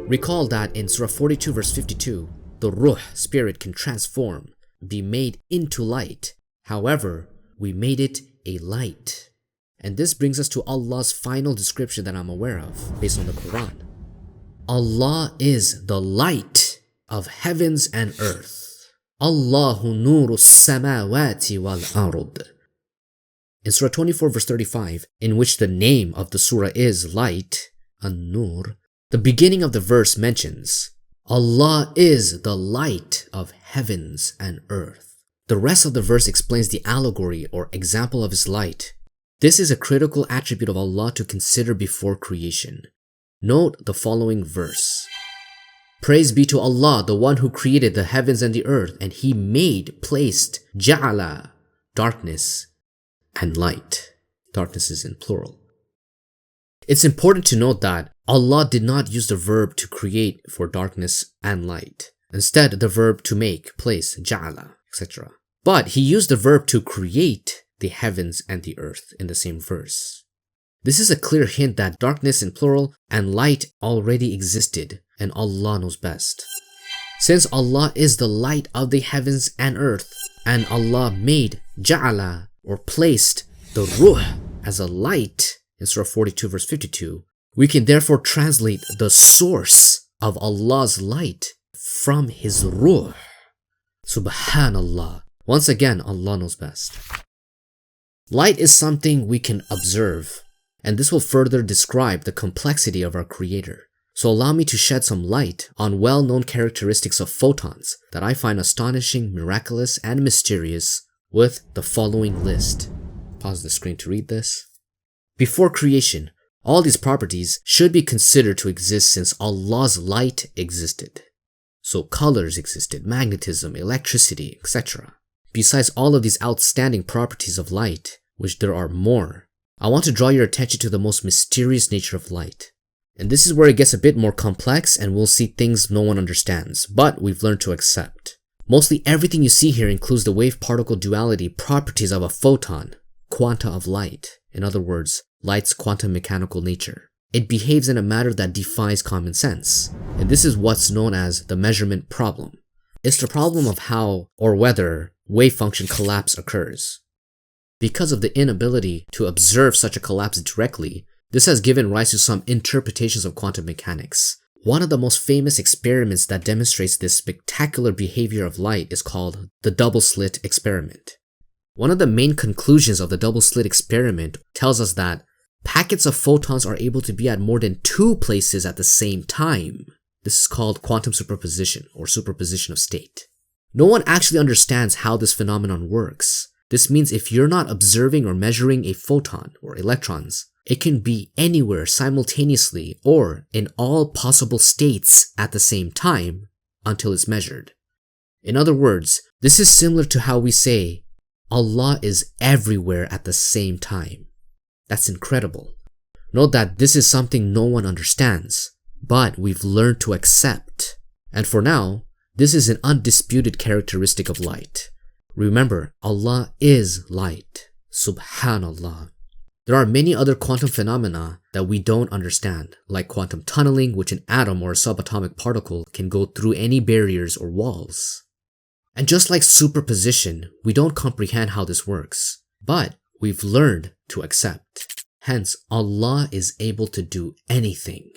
Recall that in Surah 42 verse 52, the ruh, spirit, can transform, be made into light. However, we made it a light. And this brings us to Allah's final description that I'm aware of, based on the Quran. Allah is the light of heavens and earth. Allahu nuru samawati wal ard. In Surah 24 verse 35, in which the name of the surah is light, An-Nur, the beginning of the verse mentions, Allah is the light of heavens and earth. The rest of the verse explains the allegory or example of His light. This is a critical attribute of Allah to consider before creation. Note the following verse. Praise be to Allah, the one who created the heavens and the earth, and He placed, ᴳALEF, darkness, and light. Darkness is in plural. It's important to note that Allah did not use the verb to create for darkness and light. Instead, the verb to make, place, ᴳALEF, etc. But He used the verb to create the heavens and the earth in the same verse. This is a clear hint that darkness in plural and light already existed, and Allah knows best. Since Allah is the light of the heavens and earth, and Allah made ᴳALEF or placed the ruh as a light in Surah 42 verse 52, we can therefore translate the source of Allah's light from His ruh. Subhanallah. Once again, Allah knows best. Light is something we can observe, and this will further describe the complexity of our Creator. So allow me to shed some light on well-known characteristics of photons that I find astonishing, miraculous, and mysterious with the following list. Pause the screen to read this. Before creation, all these properties should be considered to exist since Allah's light existed. So colors existed, magnetism, electricity, etc. Besides all of these outstanding properties of light, which there are more, I want to draw your attention to the most mysterious nature of light. And this is where it gets a bit more complex and we'll see things no one understands, but we've learned to accept. Mostly everything you see here includes the wave-particle duality properties of a photon, quanta of light. In other words, light's quantum mechanical nature. It behaves in a manner that defies common sense. And this is what's known as the measurement problem. It's the problem of how or whether wave function collapse occurs. Because of the inability to observe such a collapse directly, this has given rise to some interpretations of quantum mechanics. One of the most famous experiments that demonstrates this spectacular behavior of light is called the double slit experiment. One of the main conclusions of the double slit experiment tells us that packets of photons are able to be at more than 2 places at the same time. This is called quantum superposition or superposition of state. No one actually understands how this phenomenon works. This means if you're not observing or measuring a photon or electrons, it can be anywhere simultaneously or in all possible states at the same time until it's measured. In other words, this is similar to how we say, Allah is everywhere at the same time. That's incredible. Note that this is something no one understands, but we've learned to accept. And for now, this is an undisputed characteristic of light. Remember, Allah is light. Subhanallah. There are many other quantum phenomena that we don't understand, like quantum tunneling, which an atom or a subatomic particle can go through any barriers or walls. And just like superposition, we don't comprehend how this works, but we've learned to accept. Hence, Allah is able to do anything.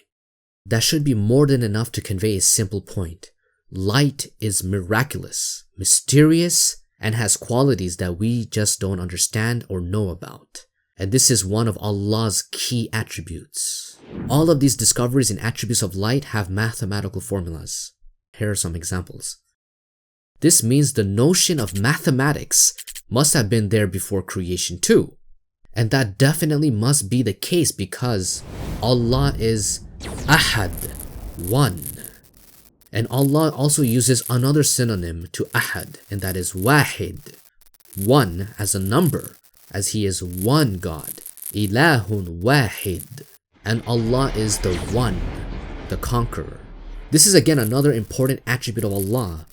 That should be more than enough to convey a simple point. Light is miraculous, mysterious, and has qualities that we just don't understand or know about. And this is one of Allah's key attributes. All of these discoveries and attributes of light have mathematical formulas. Here are some examples. This means the notion of mathematics must have been there before creation too. And that definitely must be the case because Allah is Ahad, one. And Allah also uses another synonym to Ahad, and that is Wahid, one as a number, as He is one God. Ilahun Wahid. And Allah is the one, the conqueror. This is again another important attribute of Allah,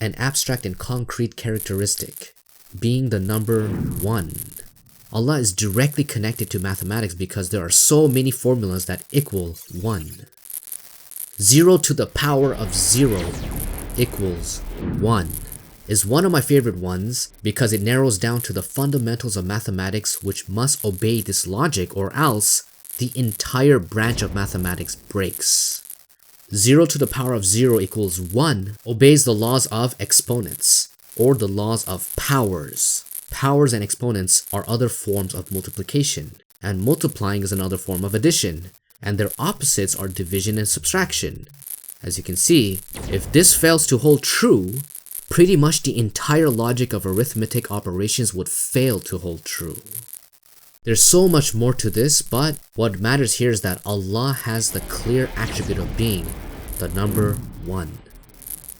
an abstract and concrete characteristic, being the number 1. Allah is directly connected to mathematics because there are so many formulas that equal 1. 0 to the power of 0 equals 1 is one of my favorite ones because it narrows down to the fundamentals of mathematics which must obey this logic, or else the entire branch of mathematics breaks. 0 to the power of 0 equals 1 obeys the laws of exponents, or the laws of powers. Powers and exponents are other forms of multiplication, and multiplying is another form of addition, and their opposites are division and subtraction. As you can see, if this fails to hold true, pretty much the entire logic of arithmetic operations would fail to hold true. There's so much more to this, but what matters here is that Allah has the clear attribute of being the number 1.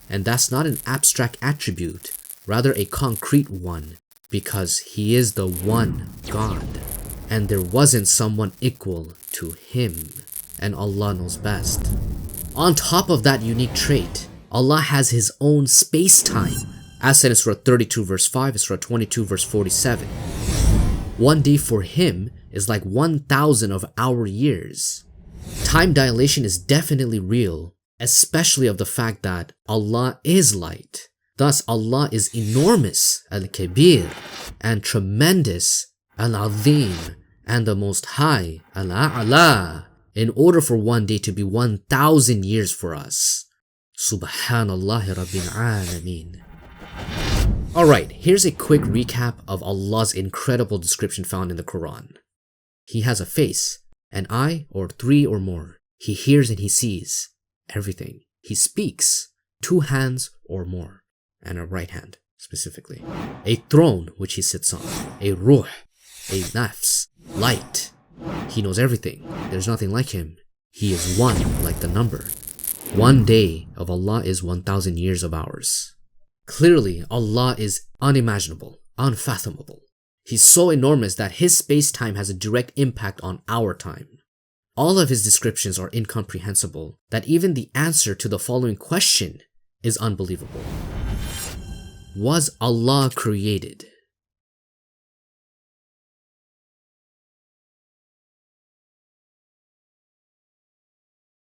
And that's not an abstract attribute, rather a concrete one, because He is the one God, and there wasn't someone equal to Him, and Allah knows best. On top of that unique trait, Allah has His own space-time, as said in Surah 32 verse 5 and Surah 22 verse 47. One day for Him is like 1,000 of our years. Time dilation is definitely real, especially of the fact that Allah is light. Thus, Allah is enormous, Al-Kabir, and tremendous, Al-Azim, and the Most High, Al-A'la, in order for one day to be 1,000 years for us. Subhanallah Rabbil Alameen. Alright, here's a quick recap of Allah's incredible description found in the Quran. He has a face, an eye, or 3 or more. He hears and He sees everything. He speaks, 2 hands or more, and a right hand specifically. A throne which He sits on, a ruh, a nafs, light. He knows everything. There's nothing like Him. He is one, like the number. One day of Allah is 1,000 years of ours. Clearly, Allah is unimaginable, unfathomable. He's so enormous that His space-time has a direct impact on our time. All of His descriptions are incomprehensible, that even the answer to the following question is unbelievable. Was Allah created?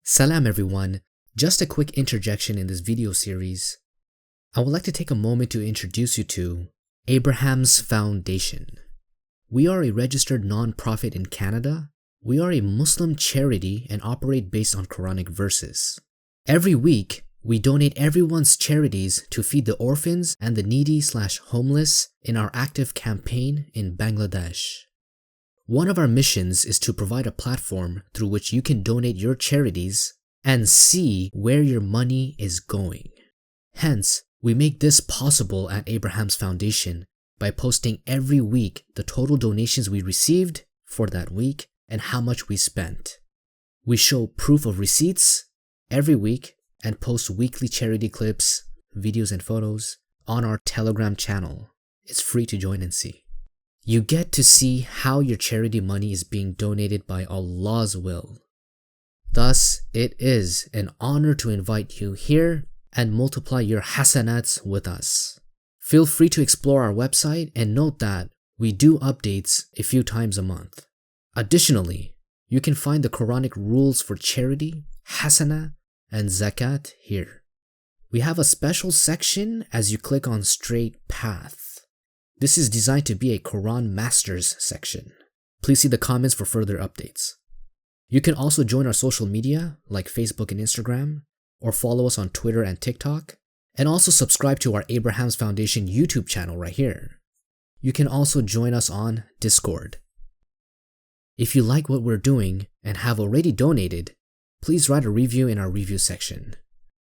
Salam everyone. Just a quick interjection in this video series. I would like to take a moment to introduce you to Abraham's Foundation. We are a registered non-profit in Canada. We are a Muslim charity and operate based on Quranic verses. Every week, we donate everyone's charities to feed the orphans and the needy/homeless in our active campaign in Bangladesh. One of our missions is to provide a platform through which you can donate your charities and see where your money is going. Hence, we make this possible at Abraham's Foundation by posting every week the total donations we received for that week and how much we spent. We show proof of receipts every week and post weekly charity clips, videos and photos on our Telegram channel. It's free to join and see. You get to see how your charity money is being donated by Allah's will. Thus, it is an honor to invite you here and multiply your hasanats with us. Feel free to explore our website and note that we do updates a few times a month. Additionally, you can find the Quranic rules for charity, hasana, and zakat here. We have a special section as you click on Straight Path. This is designed to be a Quran Masters section. Please see the comments for further updates. You can also join our social media like Facebook and Instagram, or follow us on Twitter and TikTok, and also subscribe to our Abraham's Foundation YouTube channel right here. You can also join us on Discord. If you like what we're doing and have already donated, please write a review in our review section.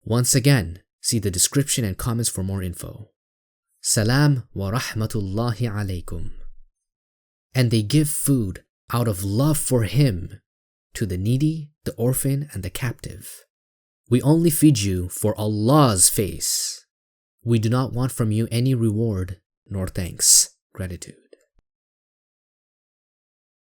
Once again, see the description and comments for more info. Salam wa rahmatullahi alaykum. And they give food out of love for Him to the needy, the orphan, and the captive. We only feed you for Allah's face. We do not want from you any reward nor thanks, gratitude.